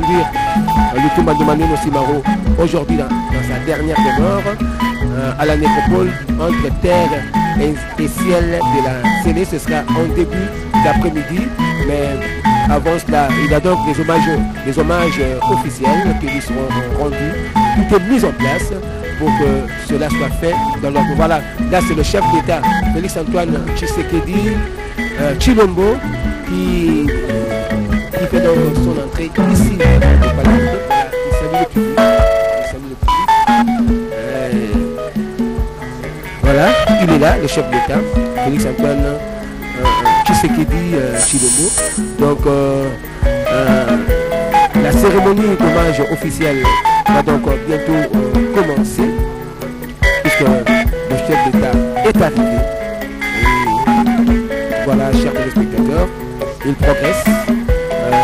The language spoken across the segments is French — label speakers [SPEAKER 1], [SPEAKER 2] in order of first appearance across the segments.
[SPEAKER 1] découvrir Lutumba Ndomane Simaro aujourd'hui dans sa dernière demeure à la nécropole entre terre et ciel de la Séné. Ce sera en début d'après-midi, mais avant cela, il y a donc des hommages officiels qui lui seront rendus. Tout est mis en place pour que cela soit fait dans l'ordre. Voilà, là c'est le chef d'État, Félix Antoine Tshisekedi Tshilombo, qui fait donc son entrée ici au palais. Il salue le public. Voilà, il est là, le chef d'État, Félix Antoine Tshisekedi Tshilombo. Donc la cérémonie d'hommage officielle va donc bientôt commencer, puisque le chef d'État est arrivé. Et voilà, chers téléspectateurs, il progresse.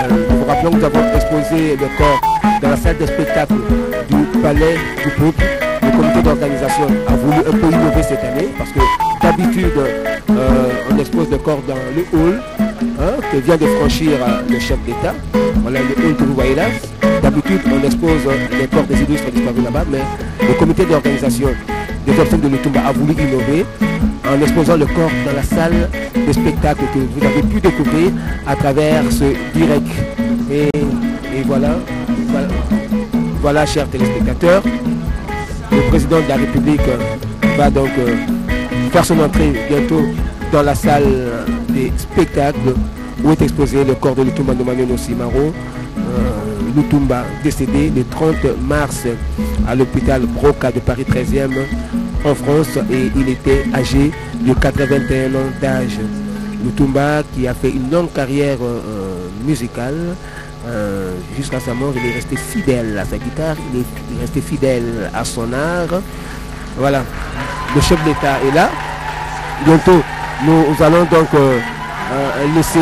[SPEAKER 1] Nous vous rappelons que nous avons exposé le corps dans la salle de spectacle du Palais du Peuple. Le comité d'organisation a voulu un peu innover cette année, parce que d'habitude on expose le corps dans le hall que vient de franchir le chef d'État. Voilà le hall que vous voyez là. D'habitude on expose les corps des illustres disparus là-bas, mais le comité d'organisation des obsèques de Lutumba a voulu innover en exposant le corps dans la salle de spectacle que vous avez pu découvrir à travers ce direct. Et voilà, chers téléspectateurs, le président de la République va donc faire son entrée bientôt dans la salle des spectacles où est exposé le corps de Lutumba Ndomane Simaro. Lutumba décédé le 30 mars à l'hôpital Broca de Paris 13e en France, et il était âgé de 81 ans d'âge. Lutumba qui a fait une longue carrière musicale jusqu'à sa mort. Il est resté fidèle à sa guitare, il est resté fidèle à son art. Voilà, le chef d'État est là. Bientôt nous allons donc laisser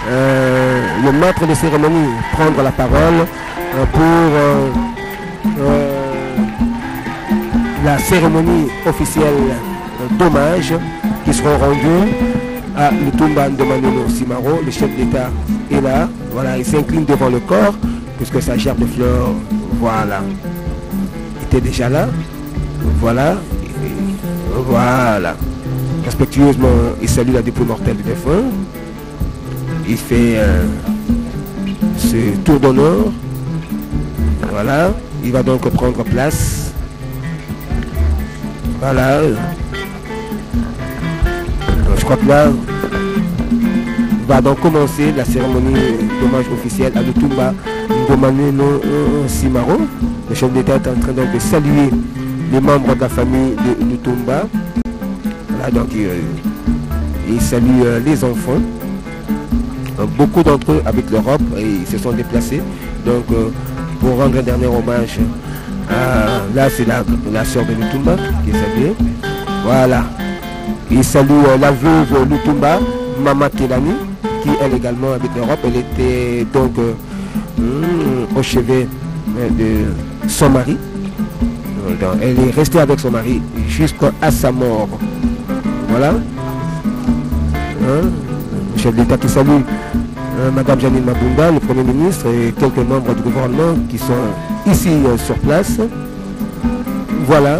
[SPEAKER 1] le maître de cérémonie prendre la parole pour la cérémonie officielle d'hommage qui seront rendus à Lutumba Ndomane Simaro. Le chef d'État est là. Voilà, il s'incline devant le corps puisque sa gerbe de fleurs, voilà, était déjà là. Voilà, voilà. Respectueusement, il salue la dépouille mortelle du défunt. Il fait ce tour d'honneur. Voilà, il va donc prendre place. Voilà. Je crois que là va donc commencer la cérémonie d'hommage officielle à Lutumba Ndomane Simaro. Le chef d'État est en train donc de saluer les membres de la famille de Lutumba. Voilà, donc il salue les enfants. Beaucoup d'entre eux avec l'Europe, et ils se sont déplacés donc pour rendre un dernier hommage. Là c'est la sœur de Lutumba qui est saluée. Voilà, il salue la veuve Lutumba, Mama Kelani, qui elle également habite l'Europe. Elle était donc au chevet de son mari. Donc, elle est restée avec son mari jusqu'à sa mort. Voilà. Le chef d'État qui salue Madame Janine Mabunda, le Premier ministre, et quelques membres du gouvernement qui sont ici sur place. Voilà.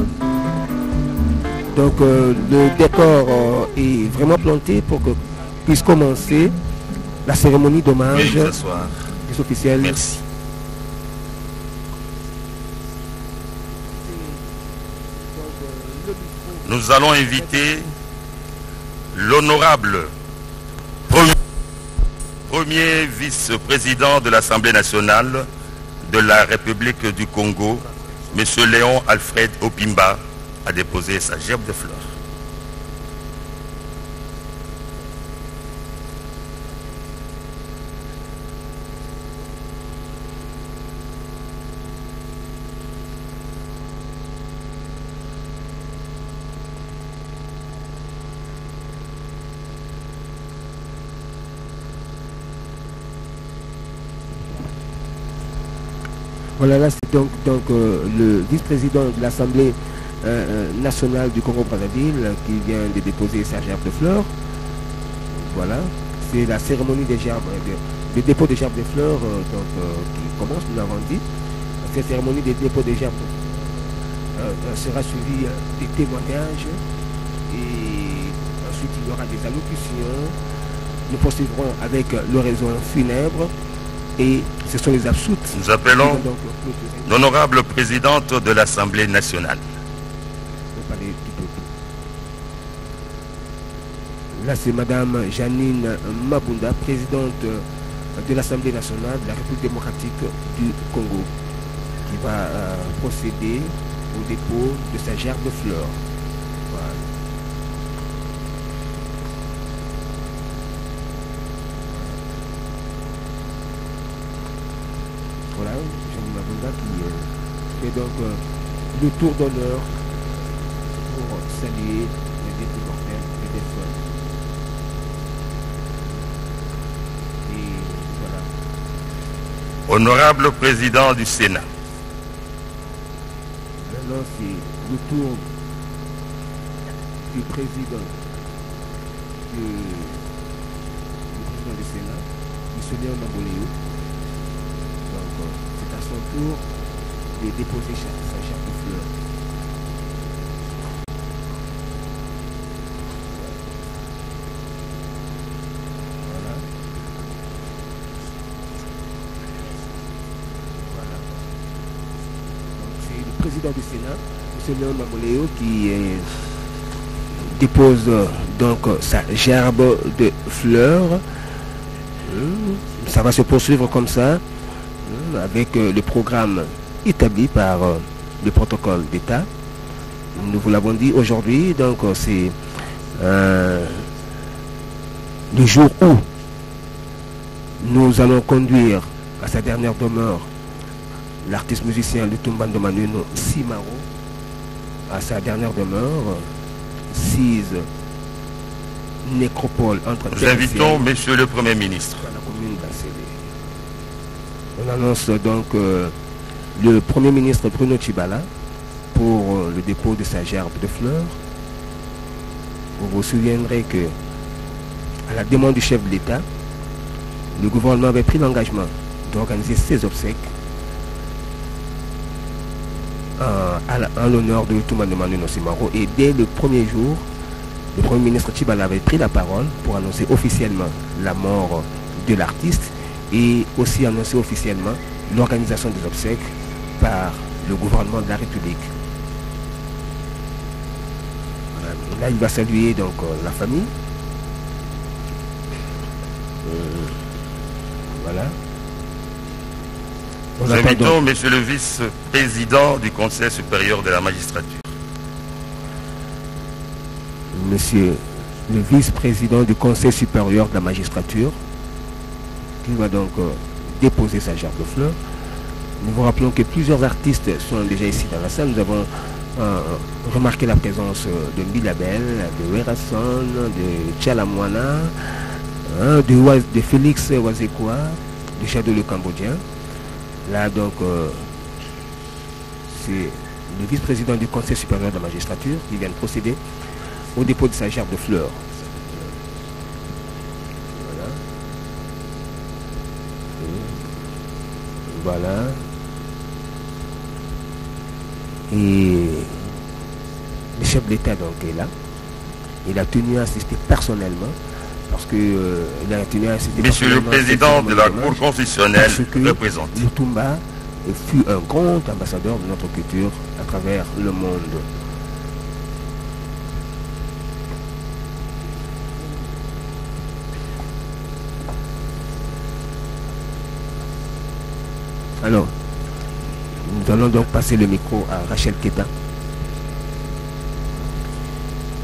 [SPEAKER 1] Donc le décor est vraiment planté pour que puisse commencer la cérémonie d'hommage des officiels.
[SPEAKER 2] Merci. Nous allons inviter l'honorable premier vice-président de l'Assemblée nationale de la République du Congo, M. Léon Alfred Opimba, à déposer sa gerbe de fleurs.
[SPEAKER 1] Voilà, là c'est donc le vice-président de l'Assemblée nationale du Congo-Brazzaville qui vient de déposer sa gerbe de fleurs. Voilà, c'est la cérémonie des gerbes, le dépôt des gerbes de fleurs qui commence, nous l'avons dit. Cette cérémonie de dépôt des gerbes sera suivie des témoignages et ensuite il y aura des allocutions. Nous poursuivrons avec l'oraison funèbre et ce sont les absoutes.
[SPEAKER 2] Nous appelons l'honorable présidente de l'Assemblée nationale.
[SPEAKER 1] Là, c'est Madame Janine Mabunda, présidente de l'Assemblée nationale de la République démocratique du Congo, qui va procéder au dépôt de sa gerbe de fleurs. Voilà. Voilà, Janine Mabunda qui fait donc le tour d'honneur pour saluer les défunts mortels et des folles.
[SPEAKER 2] Honorable président du Sénat.
[SPEAKER 1] Maintenant, c'est le tour du président du Sénat, M. Léon Mamboléo. Donc, c'est à son tour de déposer sa gerbe de fleurs. Président du Sénat, M. Léon Mamboléo, qui dépose donc sa gerbe de fleurs. Ça va se poursuivre comme ça, avec le programme établi par le protocole d'État. Nous vous l'avons dit aujourd'hui, donc c'est le jour où nous allons conduire à sa dernière demeure l'artiste musicien Lutumba Ndomaneno Simaro à sa dernière demeure, 6 nécropole entre
[SPEAKER 2] nous invitons Monsieur le Premier ministre.
[SPEAKER 1] La commune d'Assélé. On annonce donc le Premier ministre Bruno Tshibala pour le dépôt de sa gerbe de fleurs. Vous vous souviendrez que, à la demande du chef de l'État, le gouvernement avait pris l'engagement d'organiser ses obsèques en l'honneur de Lutumba Ndomaneno Simaro. Et dès le premier jour, le Premier ministre Tshibala avait pris la parole pour annoncer officiellement la mort de l'artiste et aussi annoncer officiellement l'organisation des obsèques par le gouvernement de la République. Là, il va saluer donc la famille. Voilà.
[SPEAKER 2] Nous invitons Monsieur le vice-président du Conseil supérieur de la magistrature.
[SPEAKER 1] Monsieur le vice-président du Conseil supérieur de la magistrature, qui va donc déposer sa gerbe de fleurs. Nous vous rappelons que plusieurs artistes sont déjà ici dans la salle. Nous avons remarqué la présence de Bilabel, de Werason, de Tchalamwana, de Félix Wazekwa, de Shadow le Cambodgien. Là, donc, c'est le vice-président du Conseil supérieur de la magistrature qui vient de procéder au dépôt de sa gerbe de fleurs. Voilà. Voilà. Et le chef de l'État donc est là. Il a tenu à assister personnellement. Parce que il a tenu à assister.
[SPEAKER 2] Monsieur le président de la Cour constitutionnelle représente.
[SPEAKER 1] Lutumba fut un grand ambassadeur de notre culture à travers le monde. Alors, nous allons donc passer le micro à Rachel Keta.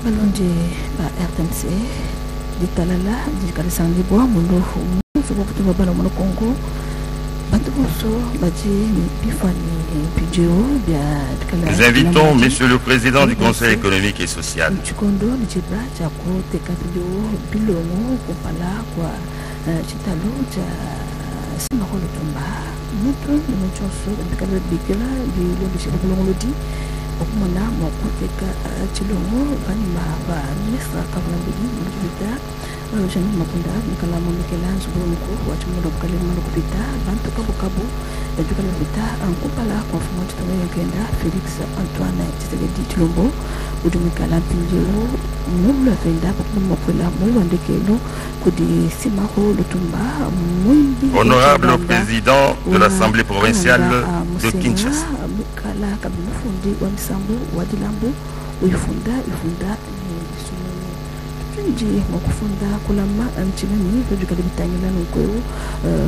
[SPEAKER 3] Allons de RTNC. Di talala di kalisa libo mundo so ko bala mo Congo bantu so baji pifani pidjo bia kala.
[SPEAKER 2] Nous invitons Monsieur le président du Conseil économique et social.
[SPEAKER 3] Chikondo ni chibra cha ko te kapilo bilongo ko pala kwa chitalo cha sima ko Lutumba mutu ni choso kala bikela di lo di chibula ngolodi okumana mo ko te ka chilongo bani ma ba ministre kabla bidi mulita Jeanne Makunda Mikalamu Mikelange Bonoko Wachimundo Kalimano Kupita Bantu Kabu Educale Vita Ankupala Conformant to Kenda Felix Antoine Tshisekedi Tshilombo Udumikala Pinjero Mula Fenda Mokwela Mouandekelo Kudi Simako Lutumba Mundi
[SPEAKER 2] Honorable président de l'Assemblée provinciale de Kinshasa.
[SPEAKER 3] Mukala Kabimufundi Wamisambo Wadilambo Uifunda Nji Mokufunda Kulama Anchimani Vujukali Bitangila Nukweo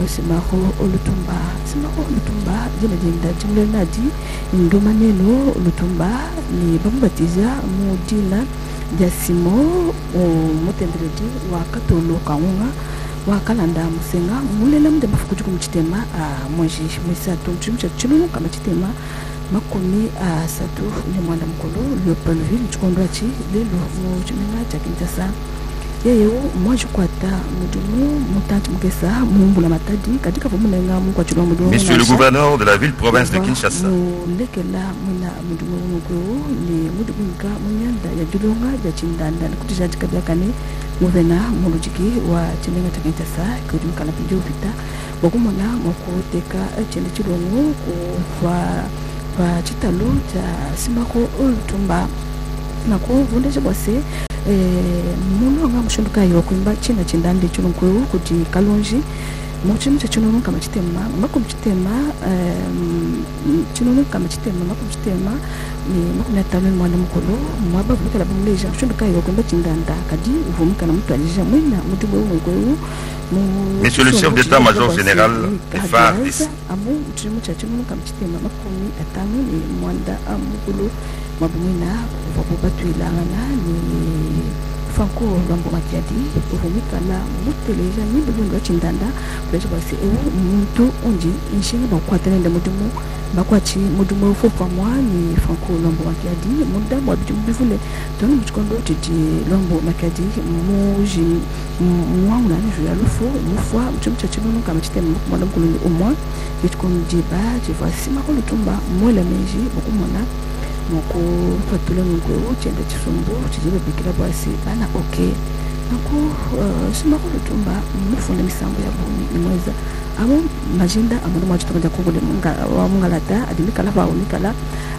[SPEAKER 3] Simako Olutumba Jina Jimle Nadi Ndomaneno Olutumba ni Bambatiza Mudina Jasimo Motendredi Wakatolo Kaunga Wakalanda Musenga Mulela Mde Mafukujuku Mchitema Mwenji Mwisa Tonchumcha Chulu kama Chitema Makomi Satu ni Mwanda Mkolo Leopoldville Chikondwachi Lelo Mchimena Chakintasa Yeo Mwaji Kwata Mudumu Mutanchi Mkesa Mumbula Matadi Kadika Fumunenga Mkwa Chulu Mudumu
[SPEAKER 2] Monsieur le gouverneur de la ville-province de Kinshasa.
[SPEAKER 3] Lekela Muna Mudumu Mkolo ni Mudumika Munyanda ya Julonga ya Chindanda Kutijaji Kabiakane Muvena Mulujiki wa Chimenga Chakintasa Kudumika na Pidio Vita Wakumona Moko Teka Chende Chilongo Kwa chitalo cha Simako Olutumba Nako Vundeje Bwase Muno nga Mshunduka Yokwimba China Chindande Chulunkweo Kuti Kalonji Mchimu cha Chununu kama chitema Makum chitema Chununu kama chitema Makum chitema ni makum ya talo Mwanda Mkolo Mwaba Vukala Bumleja Mshunduka Yokwimba Chindanda Kadi Uvumika na mtu alija Mwina Mtubu Mkweo
[SPEAKER 2] Monsieur le chef d'état-major général des FARDC.
[SPEAKER 3] Amu mchimu cha Chununu kama chitema Makumi atano ni Mwanda Mkolo Mwabumina Wabubatu ilangana ni Franco Lombo Makiadi Uvumika la Muteleja ni Bulunga Chindanda Kuleja basi Muntu Unji Nshini Bakwatelenda Mudumu Bakwachi Mudumu Fofa Mwa ni Franco Lombo Makiadi Munda Mwabidumu Bivule Tonu Mchikondo Tiji Lombo Makiadi Muji Mwauna Nijua Lufo Mufwa Mchimu Chachinono kama chitema Mwanda Mkuluni Umwa Vichikondo Jiba Jiva Sima Olutumba Mwela Meji Bukumona Moko Fatula Mkweo Chenda Chisumbo Chijiba Bikira Bwasi Bana okay Nako Simako Lutumba Mufunda Misambo ya Buni Nimweza Amo Majinda Amudu Mwajitoka Kongole Mungalata Adimika Lava Unikala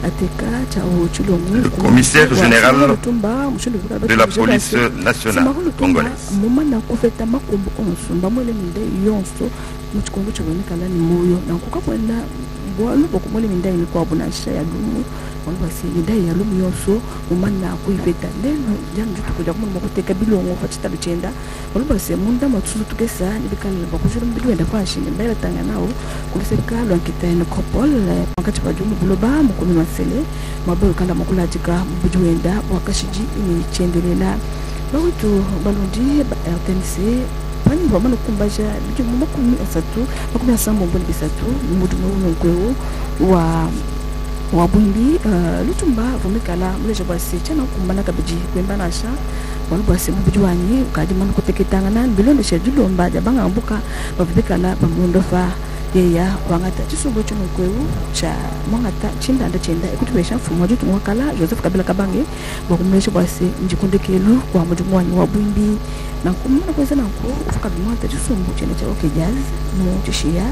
[SPEAKER 3] Ateka Chao Chulongu
[SPEAKER 2] Le commissaire général de la police nationale congolaise.
[SPEAKER 3] Mumana Kofeta Makombo Onso Mwele Minde Yonso Mchikondo Chabonikala ni Moyo Nankukapwenda Bwalu Bokumole Minde Ilikuwa Bunasha ya Dumu Wanbasi Minde ya Lumu Yonso Mumana Kuifeta Leno Jamu Jutu Kuja Kumu Mwakoteka Bilongo Fachita Luchenda Wanbasi Munda Matsuzu Tukesa Nibikala Bakujuru Mbilu Enda kwa Shini Mbele Tanga nao Kuliseka Luankita Nekopol Wakati Wajumu Buloba Mukumi Masele Mabayo Kanda Makula Jika Mbuju Enda Wakashiji Ini Chendelela Bawitu Balundi RTNC Pani Wamano Kumbaja Bijumu Makumi Asatu Makumi Asambo Mboni Bisatu Mudumu Mkweo Wabwimbi Lutumba Vumikala Mleja Bwasi Chana Kumbana Kabiji Kwemba Nasha Wanubwasi Mbujuani Ukadi Manu Kuteketangana Bilondo Shejulo Mbaja Banga Mbuka Wabikala Bamundofa Yeya Wangata Chisumbo Chuno Kweu Cha Mwangata Chindanda Chenda Ekutubesha Fumojutu Mwakala Joseph Kabila Kabange Wakumleja Bwasi Njikundekelu Kwa Mujumuani Wabwimbi Nankumuna Kweza Nanku Ufukabimwata Chisumbo Chene Cha Oke Jazz Mutishia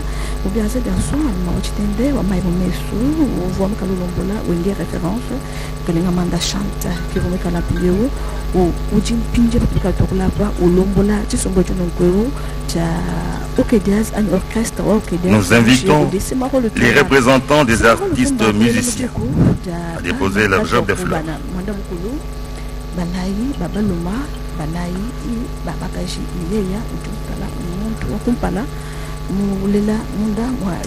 [SPEAKER 3] Ubiaza Dason Mawachitende Wamaibu Mesu Wamikalu Lombola Wenge référence Kalinga Manda Chanta Kivumikala Pileo Ujim Pinje Papika Tokulapa Ulombola Chisumbo Chuno Kweu Cha Oke Jazz Un orchestre Oke Jazz.
[SPEAKER 2] Nous invitons les représentants des artistes musiciens à déposer leur gerbe de fleurs.
[SPEAKER 3] Balayi Babaluma Balayi Babakaji Yeya Utukala Muntu Wakumpala Mulela Munda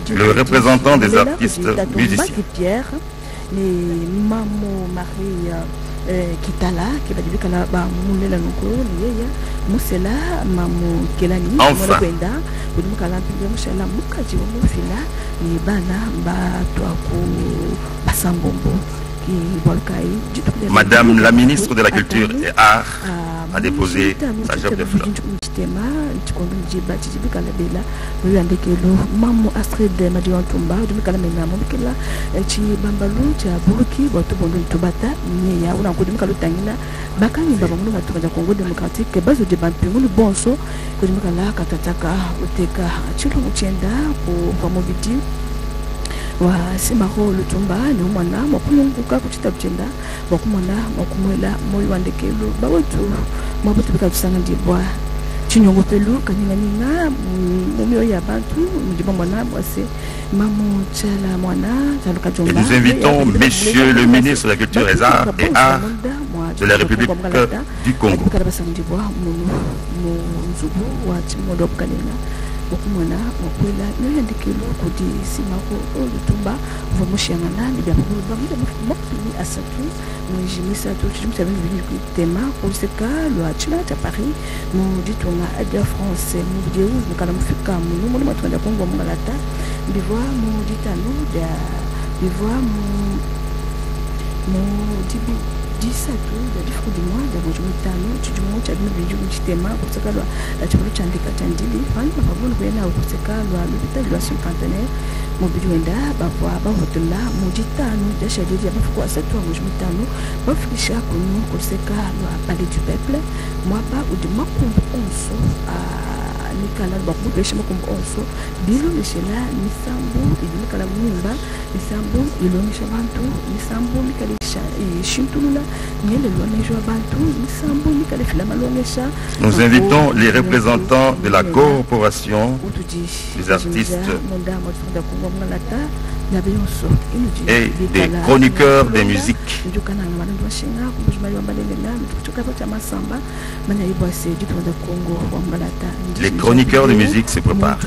[SPEAKER 2] Le représentant des artistes musiciens.
[SPEAKER 3] Pierre ni Mamo Marie Kitala qui va dire que la Mulela Nuko Yeya Musela Mamo Kelani
[SPEAKER 2] Enfin
[SPEAKER 3] Mukala Musela Mukaji Mufila ni Bana Batwaku Basambombo
[SPEAKER 2] Madame la ministre de la Culture et Arts a déposé sa gerbe de fleurs.
[SPEAKER 3] Maman Astrid Madion Tumba, de Mikalamena, Mobikela, Chi Bambalou, Tia Buruki, Botobondo Tubata, Nia, ou encore de Mikalutangina, Bakani Babamou, la Congo démocratique, base de Bantu, le bonso, que de Mikala, Katataka, Oteka, Chilon Tienda, pour Famobiti. Wa simako lutumba ni umwana makulunguka kuchita kuchenda bakumwana makumwela moyo wandekelo bawetu mabutu bikabisanga ndibwa chinyongo pelu kanina mumio ya bantu ndiba mwana bwase mamu chala mwana taluka jonga.
[SPEAKER 2] Et nous invitons Monsieur le ministre de la Culture et Arts de la République du Congo. Okumwana okwela niyandikelo kudi simako olutumba vomushangana libya bamuda mokini asatu mujimisa to chimisa bini tema poseka lwa chila ta Paris mu ditonga adia France mu vidéo mukala mufika mu mu matwanda Congo mungalata bivwa mu ditano da bivwa mu dibi 17 da difu du mois da mujumutano chijumu cha bini biju chitema poseka lwa la chibulu chandika chandili fani mababulu kwena poseka lwa l'hôpital lwa cinquantenaire mobili wenda bavwa bahotela mujitano da shadidi abafuko asatu mujumutano bafikisha kunu poseka lwa palais du peuple mwaba udima kumbu onso nikala bakubesha makumbu onso bilo leshela nisambu ilikala mwimba nisambu ilongisha bantu nisambu nikalisha shintulula nyele lwanejo bantu nisambu nikalefila malongesha. Nous invitons les représentants de la corporation des artistes et des chroniqueurs des musiques. Les chroniqueurs de musique se préparent.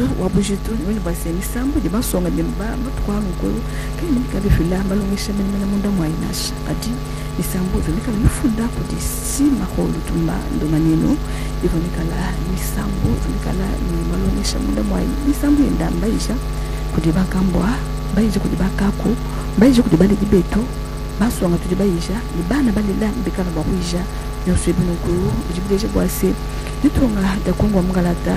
[SPEAKER 3] Nisambu vimikala mifunda kudi si makolo tumba ndomanino ivomikala nisambu vimikala ni malonesha munda mwai nisambu yenda mbaisha kudi bakambwa baije kudi bakaku baije kudi bali dibeto baswanga tudi baisha ni bana balila mbikala bakuisha nyoswebino ku jibudeje bwase nitonga da Kongo mungalata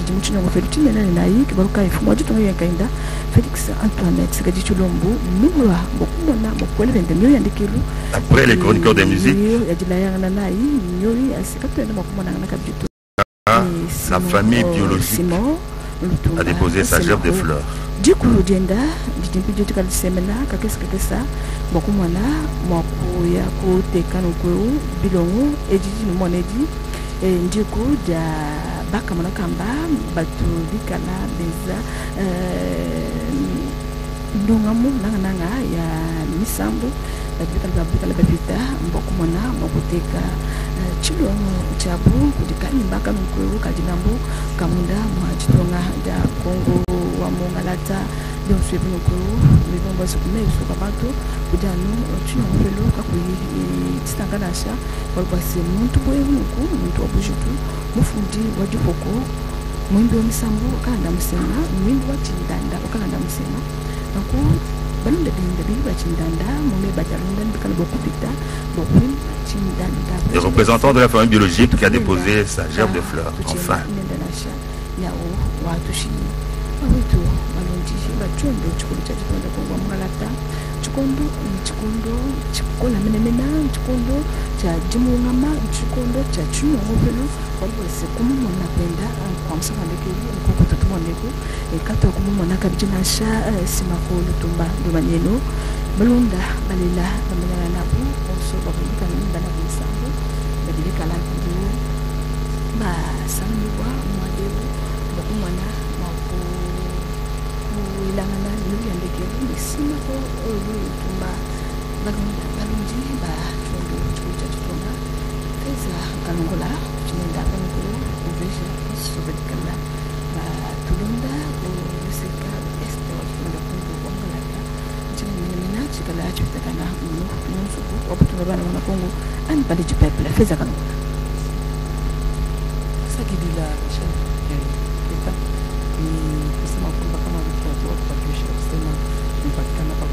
[SPEAKER 3] jimuchino ngofetine nani nayi kibaruka ifumo jitonga yakainda Félix Antoine Tsigadichulombo mwa bokumona bokwele bende myo yandikelu.
[SPEAKER 2] Après les chroniqueurs de musique, la famille biologique a déposé sa gerbe de fleurs.
[SPEAKER 3] Du coup, Dienda, du semena, kakesa, bokumana, mokuya, kote, kanoku, bilongo, edidi, monedi, et du coup, da bakamonakamba, batu, dikala, beza, ndongamu, nanga, ya misambo. Bikala babita mbokumona mokuteka chilongo chabu kudikani mbaka mkwewu kadinambu kamunda mwachitonga da Kongo wa mungalata de mswebu mkwewu mibomba sukumesu kabantu kudanu chilongo pelo kakuyi titanganasha walkwasi muntu bwewu nuku muntu wabujitu mufundi wajipoko mwimbi wa misambu wakanda msema mwimbi wa chindanda wakanda msema naku
[SPEAKER 2] le représentant de la famille biologique qui a déposé sa gerbe de fleurs, enfin.
[SPEAKER 3] Chikondo chikola menemena chikondo cha jimungama chikondo cha chunyongo pelo walwese kumumona penda kwa msanga ndekeli nkoko tatumondeko ekato kumumona kabijinasha simako lutumba ndomanyeno balunda balila bamenana nabu onso babulika nda na bisambo badilika la kudu ba samwa mwadebu bakumwana mako ilangana nyo ndekeli simako lutumba balunda balunji ba chondo chucha chutonga pesa kanongola chinenda kanongola uveja sobekala ba tulunda ko seka este wa tunda kundu kongalata chinena chikala chutakana nunsu wabutunga bana wana Kongo ani pale jipepla pesa kanongola
[SPEAKER 4] sakidila chef eta ni kusema kwamba kama watu wa kupatisha kusema mpatikana kwa